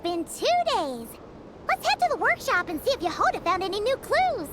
It's been 2 days. Let's head to the workshop and see if Yehoda found any new clues.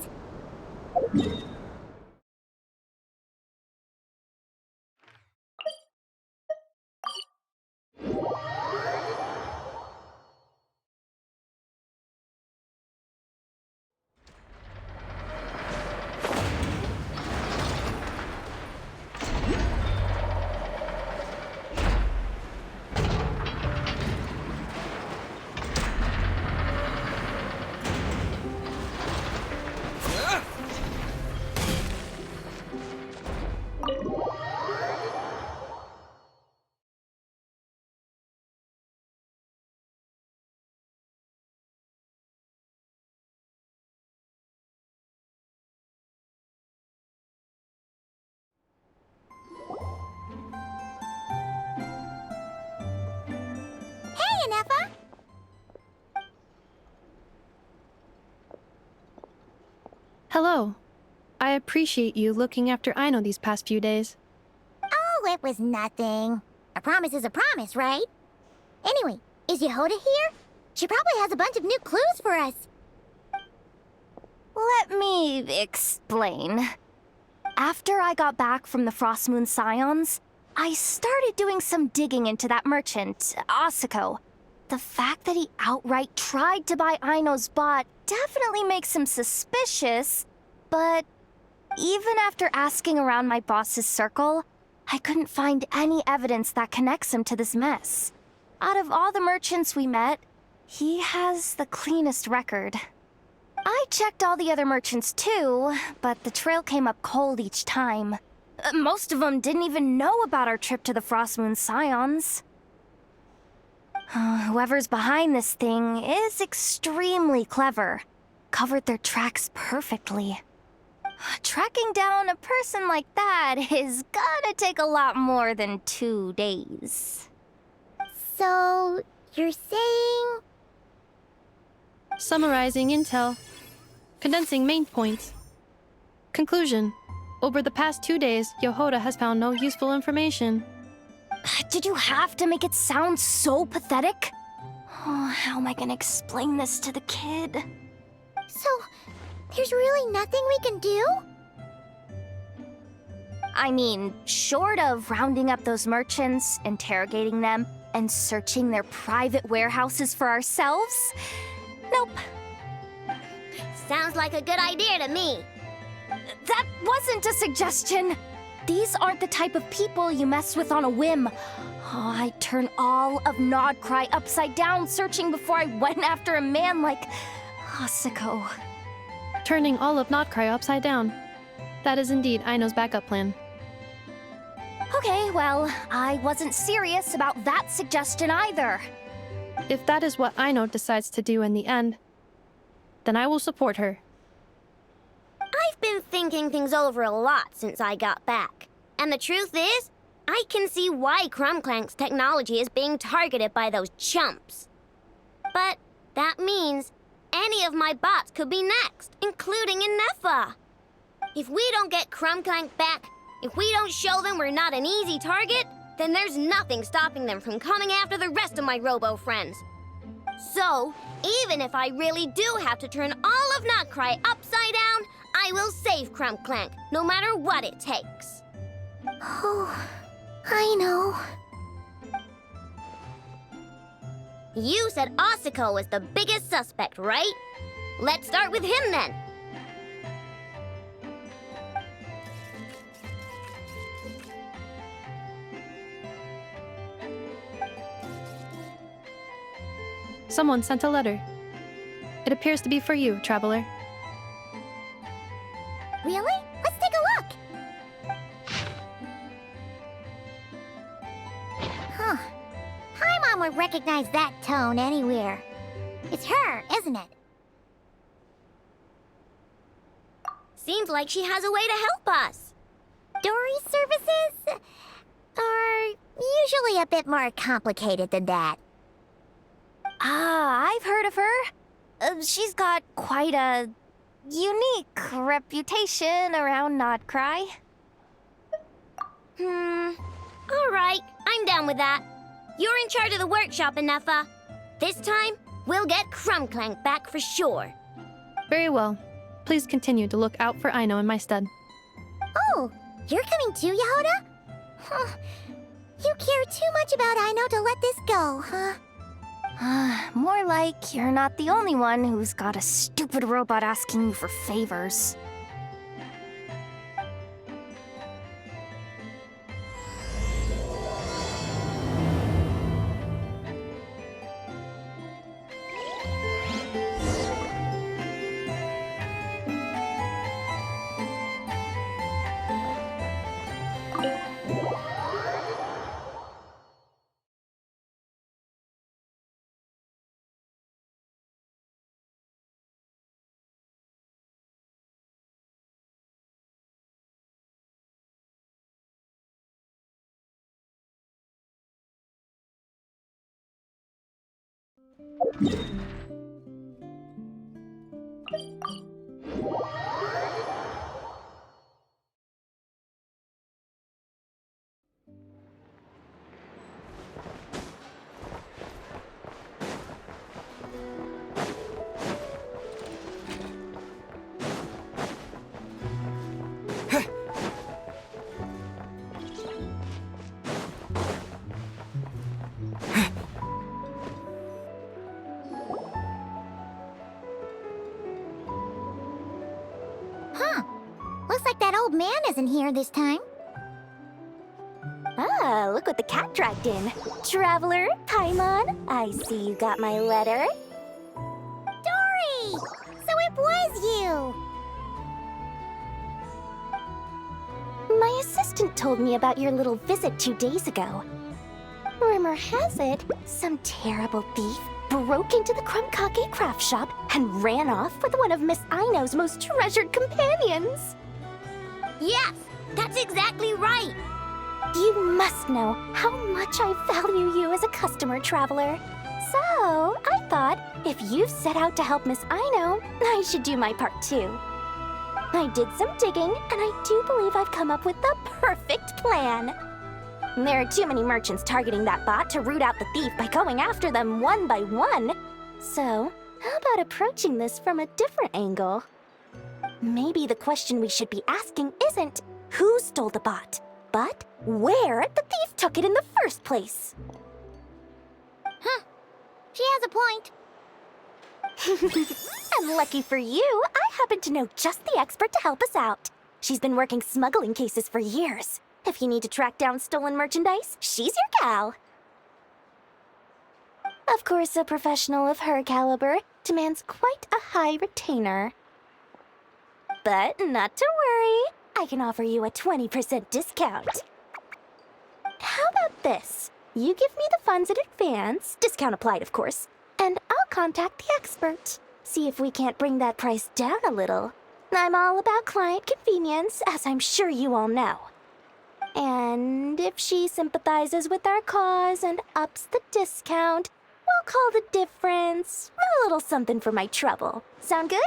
Hey, Anefa! Hello. I appreciate you looking after Aino these past few days. Oh, it was nothing. A promise is a promise, right? Anyway, is Yehoda here? She probably has a bunch of new clues for us. Let me explain. After I got back from the Frost Moon Scions, I started doing some digging into that merchant, Asako. The fact that he outright tried to buy Aino's bot definitely makes him suspicious, but even after asking around my boss's circle, I couldn't find any evidence that connects him to this mess. Out of all the merchants we met, he has the cleanest record. I checked all the other merchants too, but the trail came up cold each time. Most of them didn't even know about our trip to the Frost Moon Scions. Whoever's behind this thing is extremely clever. Covered their tracks perfectly. Tracking down a person like that is gonna take a lot more than 2 days. So, you're saying... Summarizing intel. Condensing main points. Conclusion. Over the past 2 days, Yehoda has found no useful information. Did you have to make it sound so pathetic? Oh, how am I gonna explain this to the kid? So, there's really nothing we can do? I mean, short of rounding up those merchants, interrogating them, and searching their private warehouses for ourselves? Nope. Sounds like a good idea to me. That wasn't a suggestion. These aren't the type of people you mess with on a whim. Oh, I'd turn all of Nodcry upside down searching before I went after a man like Asako. Turning all of Notcry upside down. That is indeed Aino's backup plan. Okay, well, I wasn't serious about that suggestion either. If that is what Aino decides to do in the end, then I will support her. I've been thinking things over a lot since I got back. And the truth is, I can see why Clank's technology is being targeted by those chumps. But that means any of my bots could be next, including Inefa. If we don't get Clank back, if we don't show them we're not an easy target, then there's nothing stopping them from coming after the rest of my robo friends. So, even if I really do have to turn all of Notcry upside down, I will save Clank, no matter what it takes. Oh, I know. You said Asako was the biggest suspect, right? Let's start with him then. Someone sent a letter. It appears to be for you, traveler. Really? Let's take a look. Huh. Paimon would recognize that tone anywhere. It's her, isn't it? Seems like she has a way to help us. Dory's services are usually a bit more complicated than that. Ah, I've heard of her. She's got quite a unique reputation around Nodcry. All right, I'm down with that. You're in charge of the workshop, Inefa. This time, we'll get Clank back for sure. Very well. Please continue to look out for Aino in my stead. Oh, you're coming too, Yehoda? Huh. You care too much about Aino to let this go, huh? More like you're not the only one who's got a stupid robot asking you for favors. Looks like that old man isn't here this time. Ah, look what the cat dragged in. Traveler, Paimon, I see you got my letter. Dory! So it was you! My assistant told me about your little visit 2 days ago. Rumor has it, some terrible thief broke into the Krumkake craft shop and ran off with one of Miss Aino's most treasured companions. Yes, that's exactly right. You must know how much I value you as a customer, Traveler. So, I thought, if you've set out to help Miss Aino, I should do my part too. I did some digging, and I do believe I've come up with the perfect plan. There are too many merchants targeting that bot to root out the thief by going after them one by one. So, how about approaching this from a different angle? Maybe the question we should be asking isn't who stole the bot, but where the thief took it in the first place. She has a point. And lucky for you, I happen to know just the expert to help us out. She's been working smuggling cases for years. If you need to track down stolen merchandise, she's your gal. Of course, a professional of her caliber demands quite a high retainer. But not to worry, I can offer you a 20% discount. How about this? You give me the funds in advance, discount applied of course, and I'll contact the expert. See if we can't bring that price down a little. I'm all about client convenience, as I'm sure you all know. And if she sympathizes with our cause and ups the discount, we'll call the difference a little something for my trouble. Sound good?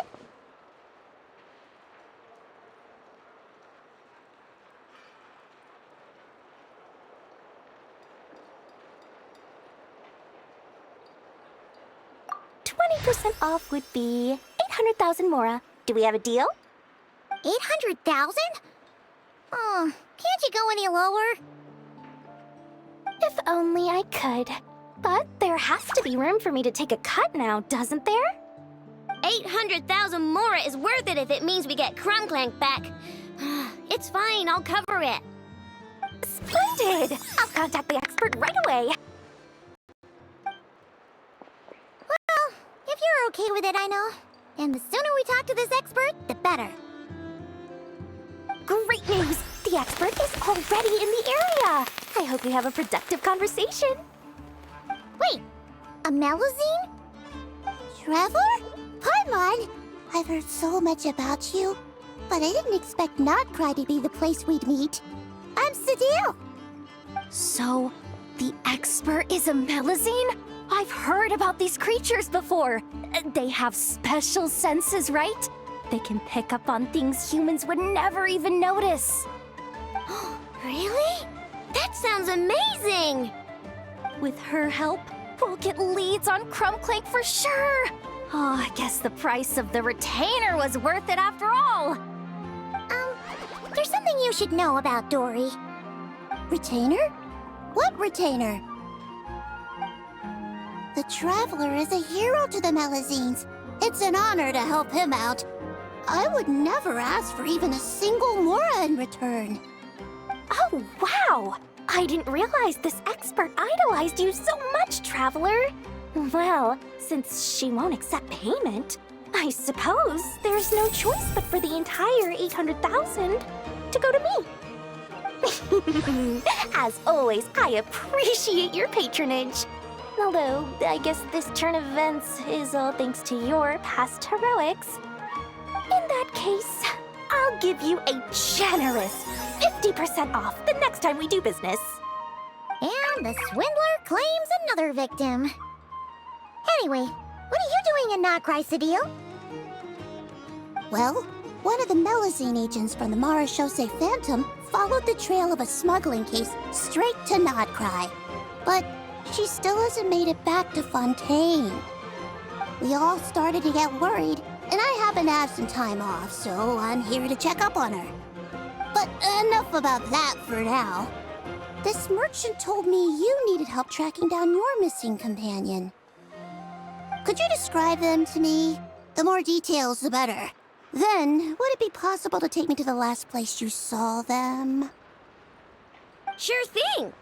%20 off would be 800,000 mora. Do we have a deal? 800,000? Oh, can't you go any lower? If only I could. But there has to be room for me to take a cut now, doesn't there? 800,000 mora is worth it if it means we get Clank back. It's fine, I'll cover it. Splendid! I'll contact the expert right away. Well, if you're okay with it, I know. And the sooner we talk to this expert, the better. Great news! The expert is already in the area! I hope we have a productive conversation. Wait, a Melusine? Trevor? Paimon, I've heard so much about you, but I didn't expect Notcry to be the place we'd meet. I'm Sadil. So, the expert is a Melusine? I've heard about these creatures before. They have special senses, right? They can pick up on things humans would never even notice. Really? That sounds amazing! With her help, We'll get leads on Clank for sure. Oh, I guess the price of the retainer was worth it after all. There's something you should know about Dory. Retainer? What retainer? The Traveler is a hero to the Melazines. It's an honor to help him out. I would never ask for even a single Mora in return. Oh, wow! I didn't realize this expert idolized you so much, Traveler. Well, since she won't accept payment, I suppose there's no choice but for the entire 800,000 to go to me. As always, I appreciate your patronage. Although, I guess this turn of events is all thanks to your past heroics. In that case, I'll give you a generous 50% off the next time we do business. And the swindler claims another victim. Anyway, what are you doing in Notcry, Cedille? Well, one of the Melazine agents from the Marechaussee Phantom followed the trail of a smuggling case straight to Notcry. But she still hasn't made it back to Fontaine. We all started to get worried, and I happen to have some time off, so I'm here to check up on her. But enough about that for now. This merchant told me you needed help tracking down your missing companion. Could you describe them to me? The more details, the better. Then, would it be possible to take me to the last place you saw them? Sure thing.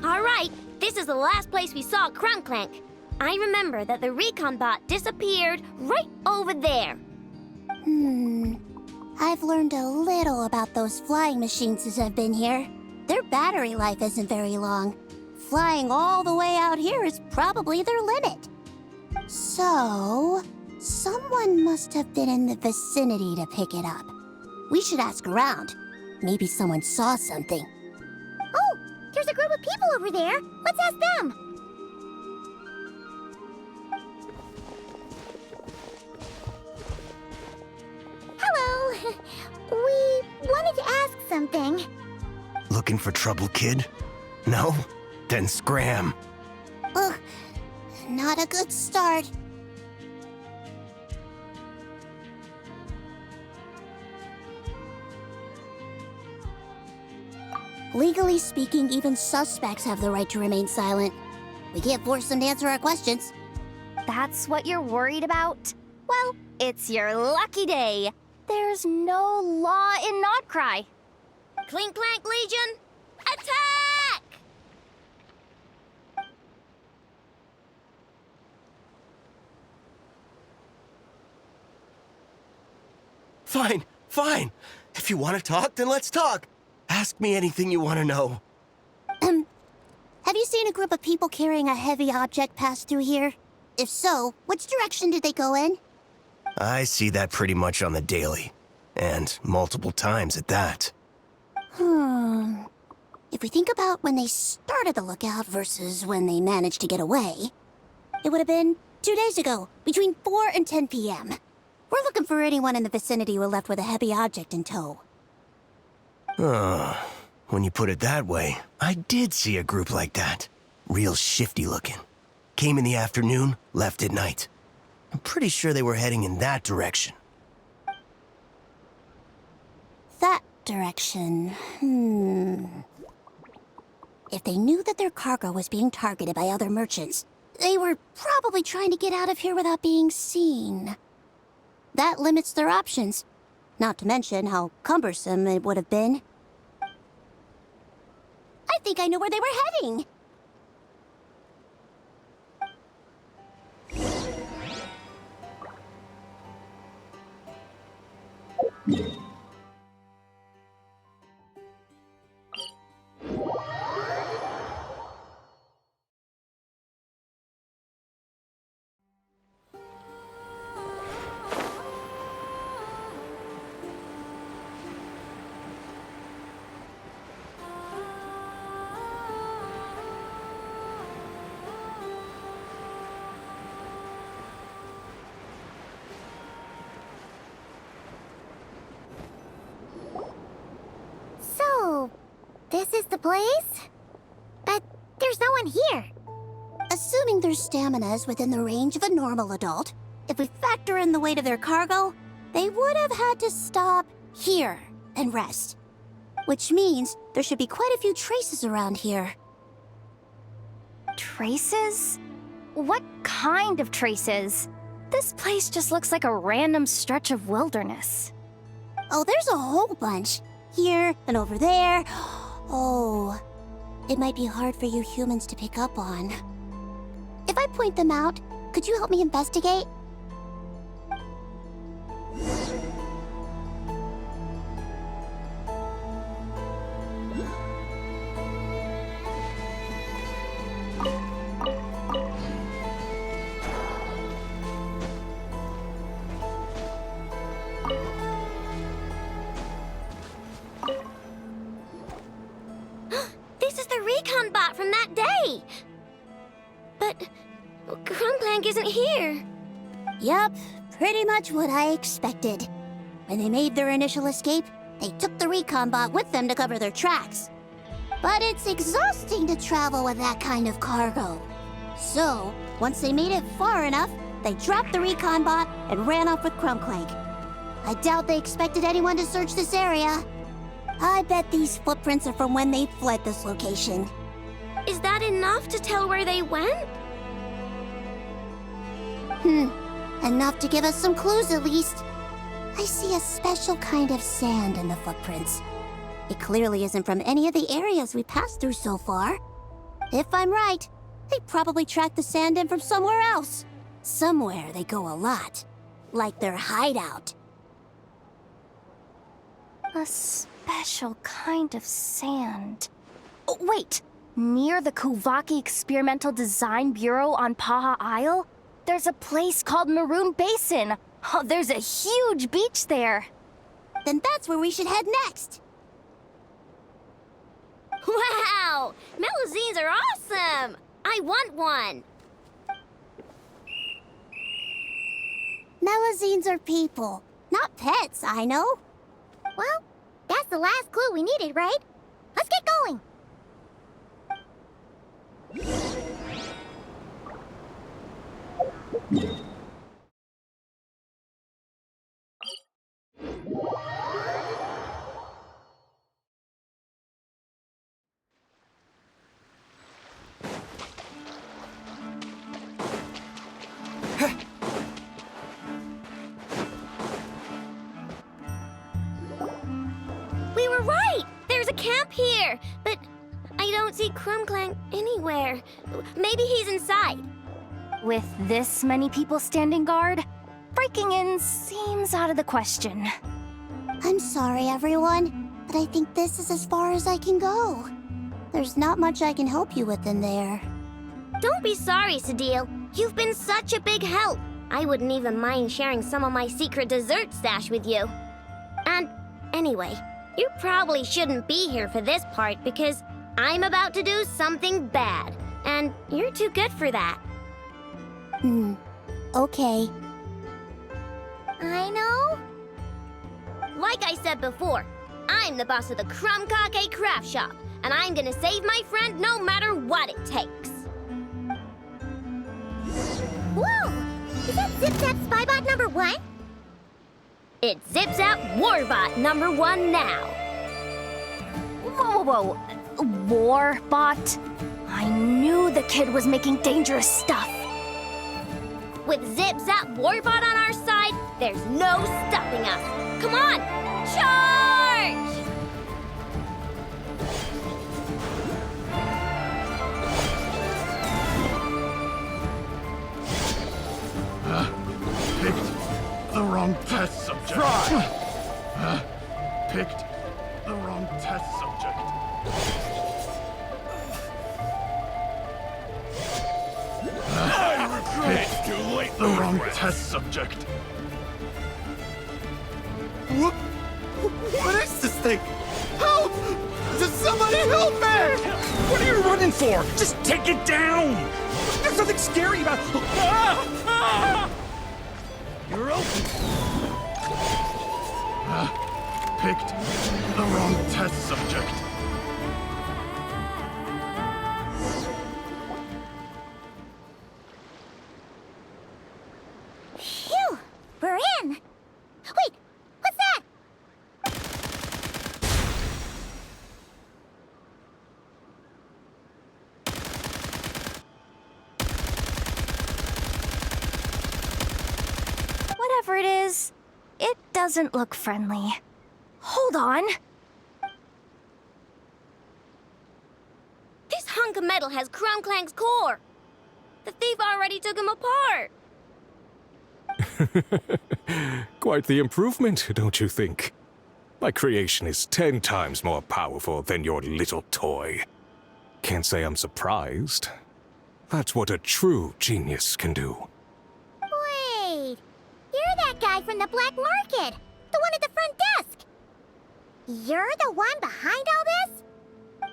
All right, this is the last place we saw Clank. I remember that the recon bot disappeared right over there. I've learned a little about those flying machines since I've been here. Their battery life isn't very long. Flying all the way out here is probably their limit. So, someone must have been in the vicinity to pick it up. We should ask around. Maybe someone saw something. Oh, there's a group of people over there. Let's ask them. Hello. We wanted to ask something. Looking for trouble, kid? No? Then scram. Ugh, not a good start. Legally speaking, even suspects have the right to remain silent. We can't force them to answer our questions. That's what you're worried about? Well, it's your lucky day. There's no law in Notcry. Clink Legion, attack! Fine, fine. If you want to talk, then let's talk. Ask me anything you want to know. Have you seen a group of people carrying a heavy object pass through here? If so, which direction did they go in? I see that pretty much on the daily. And multiple times at that. If we think about when they started the lookout versus when they managed to get away, it would have been 2 days ago, between 4 and 10 p.m. We're looking for anyone in the vicinity who left with a heavy object in tow. When you put it that way, I did see a group like that. Real shifty looking. Came in the afternoon, left at night. I'm pretty sure they were heading in that direction. That direction, If they knew that their cargo was being targeted by other merchants, they were probably trying to get out of here without being seen. That limits their options. Not to mention how cumbersome it would have been. I think I know where they were heading. the place. But there's no one here. Assuming their stamina is within the range of a normal adult, if we factor in the weight of their cargo, they would have had to stop here and rest. Which means there should be quite a few traces around here. Traces? What kind of traces? This place just looks like a random stretch of wilderness. Oh, there's a whole bunch. Here and over there. Oh, it might be hard for you humans to pick up on. If I point them out, could you help me investigate? This is the recon bot from that day! But Clank isn't here. Yup, pretty much what I expected. When they made their initial escape, they took the recon bot with them to cover their tracks. But it's exhausting to travel with that kind of cargo. So, once they made it far enough, they dropped the recon bot and ran off with Clank. I doubt they expected anyone to search this area. I bet these footprints are from when they fled this location. Is that enough to tell where they went? Enough to give us some clues at least. I see a special kind of sand in the footprints. It clearly isn't from any of the areas we passed through so far. If I'm right, they probably tracked the sand in from somewhere else. Somewhere they go a lot. Like their hideout. A special kind of sand. Oh, wait! Near the Kuvaki Experimental Design Bureau on Paha Isle, there's a place called Maroon Basin. Oh, there's a huge beach there. Then that's where we should head next. Wow! Melazines are awesome! I want one! Melazines are people, not pets, I know. Well, that's the last clue we needed, right? Let's get going. We were right! There's a camp here! But I don't see Clank anywhere. Maybe he's inside. With this many people standing guard, breaking in seems out of the question. I'm sorry, everyone, but I think this is as far as I can go. There's not much I can help you with in there. Don't be sorry, Sadil. You've been such a big help. I wouldn't even mind sharing some of my secret dessert stash with you. And anyway, you probably shouldn't be here for this part because I'm about to do something bad, and you're too good for that. Okay. I know. Like I said before, I'm the boss of the Crumkake Craft Shop, and I'm gonna save my friend no matter what it takes. Whoa! Is that Zip-Zap Spybot number 1? It's Zip-Zap Warbot number 1 now. Whoa, whoa, whoa. Warbot? I knew the kid was making dangerous stuff. With Zip-Zap Warbot on our side, there's no stopping us. Come on, charge! Picked the wrong test subject. Picked the wrong test subject. Picked too late. The wrong test subject. What is this thing? Help! Does somebody help me? What are you running for? Just take it down! There's nothing scary about... You're open. Picked the wrong test subject. is, it doesn't look friendly. Hold on. This hunk of metal has Clank's core. The thief already took him apart. Quite the improvement, don't you think? My creation is 10 times more powerful than your little toy. Can't say I'm surprised. That's what a true genius can do. Wait, you're that guy from the black market. The one at the front desk. You're the one behind all this?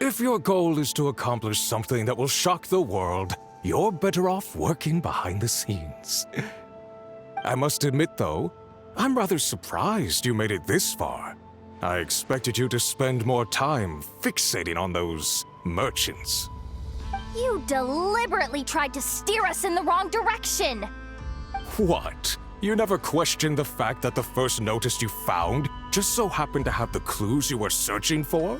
If your goal is to accomplish something that will shock the world, you're better off working behind the scenes. I must admit, though, I'm rather surprised you made it this far. I expected you to spend more time fixating on those merchants. You deliberately tried to steer us in the wrong direction. What? You never questioned the fact that the first notice you found just so happened to have the clues you were searching for?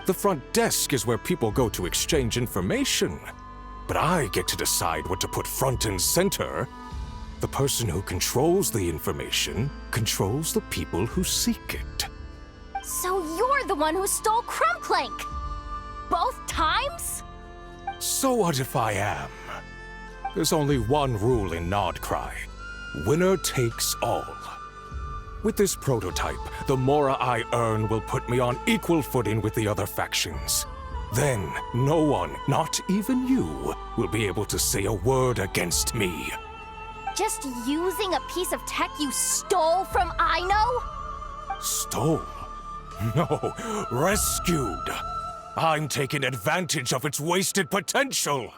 The front desk is where people go to exchange information. But I get to decide what to put front and center. The person who controls the information controls the people who seek it. So you're the one who stole Clank? Both times? So what if I am? There's only one rule in Nodcry. Winner takes all. With this prototype, the mora I earn will put me on equal footing with the other factions. Then, no one, not even you, will be able to say a word against me. Just using a piece of tech you stole from Aino? Stole? No, rescued. I'm taking advantage of its wasted potential.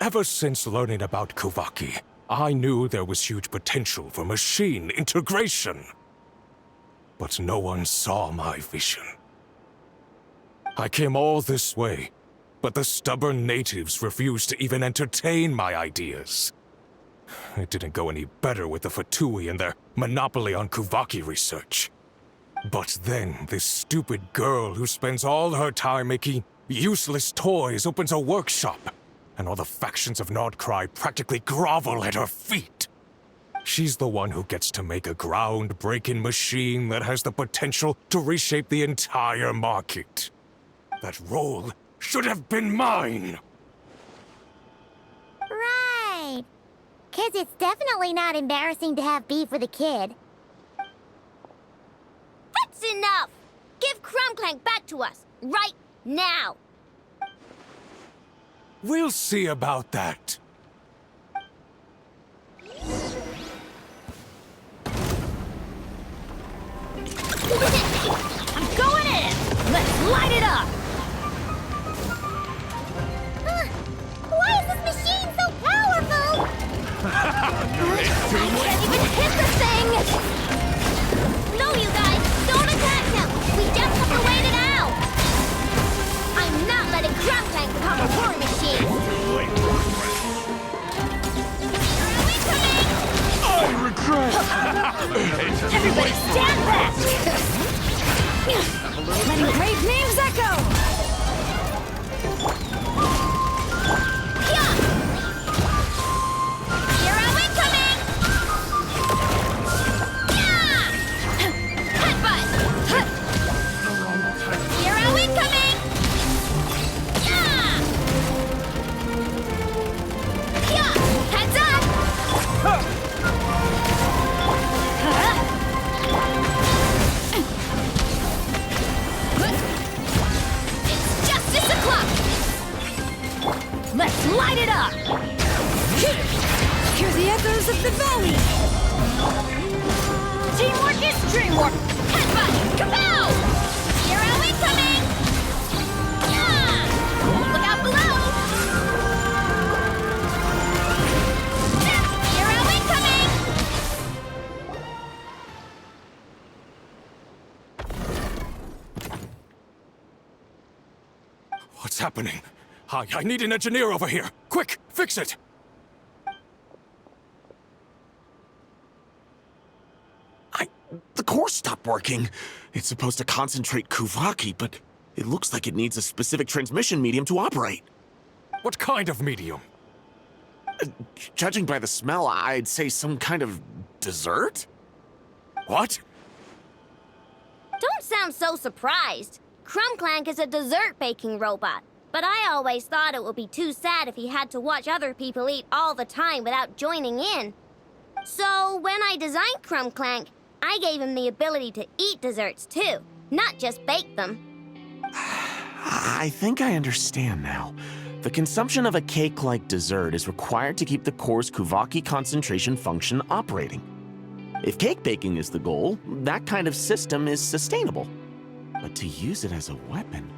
Ever since learning about Kuvaki, I knew there was huge potential for machine integration. But no one saw my vision. I came all this way, but the stubborn natives refused to even entertain my ideas. It didn't go any better with the Fatui and their monopoly on Kuvaki research. But then, this stupid girl who spends all her time making useless toys opens a workshop, and all the factions of Nodcry practically grovel at her feet. She's the one who gets to make a groundbreaking machine that has the potential to reshape the entire market. That role should have been mine! Right. 'Cause it's definitely not embarrassing to have beef with a kid. That's enough! Give Clank back to us, right now! We'll see about that. I'm going in! Let's light it up! Why is this machine so powerful? I can't even hit the thing! No, you guys! Don't attack him! We just have to wait it out! I'm not letting Clank become a war machine! I regret! Everybody stand back! Letting great names echo! Hero incoming! Headbutt! Hero incoming! Heads up! It's justice o'clock! Let's light it up! Hear the echoes of the valley! Teamwork is dreamwork! Headbutt! Kapow! Hero incoming! Look out below! Hero incoming! What's happening? I need an engineer over here. Quick, fix it! The core stopped working. It's supposed to concentrate Kuvaki, but it looks like it needs a specific transmission medium to operate. What kind of medium? Judging by the smell, I'd say some kind of dessert? What? Don't sound so surprised. Clank is a dessert baking robot, but I always thought it would be too sad if he had to watch other people eat all the time without joining in. So when I designed Clank, I gave him the ability to eat desserts too, not just bake them. I think I understand now. The consumption of a cake-like dessert is required to keep the core's Kuvaki concentration function operating. If cake baking is the goal, that kind of system is sustainable. But to use it as a weapon,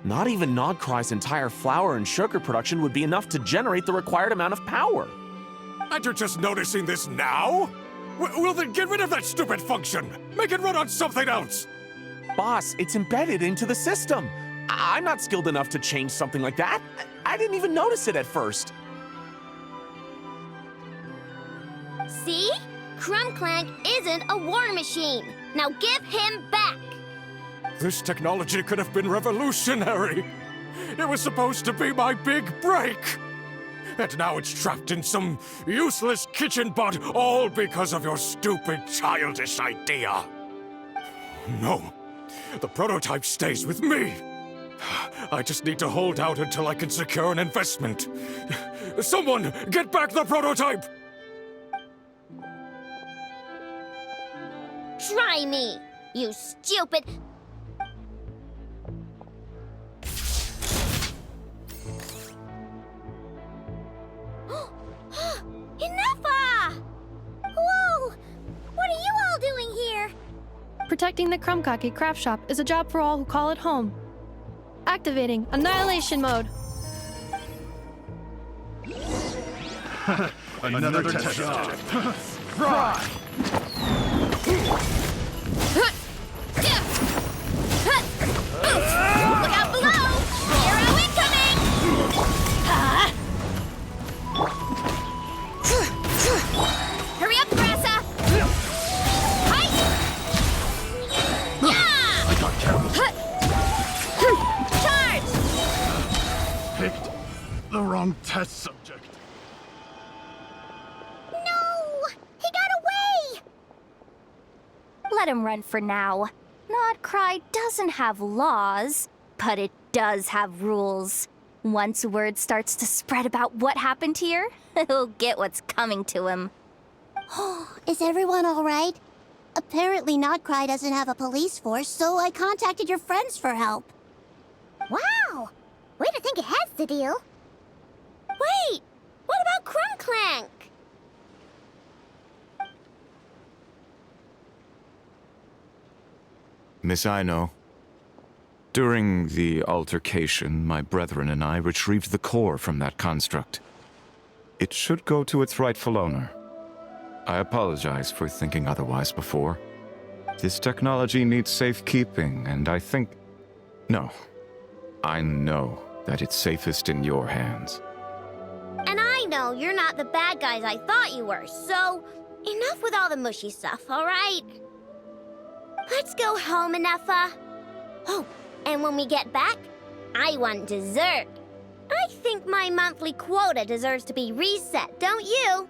not even Nodcry's entire flour and sugar production would be enough to generate the required amount of power. And you're just noticing this now? Well then get rid of that stupid function! Make it run on something else! Boss, it's embedded into the system. I'm not skilled enough to change something like that. I didn't even notice it at first. See? Clank isn't a war machine. Now give him back! This technology could have been revolutionary! It was supposed to be my big break! And now it's trapped in some useless kitchen bot, all because of your stupid, childish idea. No, the prototype stays with me. I just need to hold out until I can secure an investment. Someone, get back the prototype! Try me, you stupid... Enough! Whoa! What are you all doing here? Protecting the Krumkake craft shop is a job for all who call it home. Activating Annihilation Mode. Another test job. Fry! Look out below! Hero incoming! Hurry up, Grassa! Hi! Yeah! I got careless. Charge! Picked the wrong test subject. No! He got away! Let him run for now. Nodcry doesn't have laws, but it does have rules. Once word starts to spread about what happened here, he'll get what's coming to him. Is everyone all right? Apparently Nodcry doesn't have a police force, so I contacted your friends for help. Wow! Way to think ahead, the deal. Wait! What about Clank? Miss Aino, during the altercation, my brethren and I retrieved the core from that construct. It should go to its rightful owner. I apologize for thinking otherwise before. This technology needs safekeeping, and I think... No. I know that it's safest in your hands. And I know you're not the bad guys I thought you were, so enough with all the mushy stuff, all right? Let's go home, Enougha. Oh, and when we get back, I want dessert. I think my monthly quota deserves to be reset, don't you?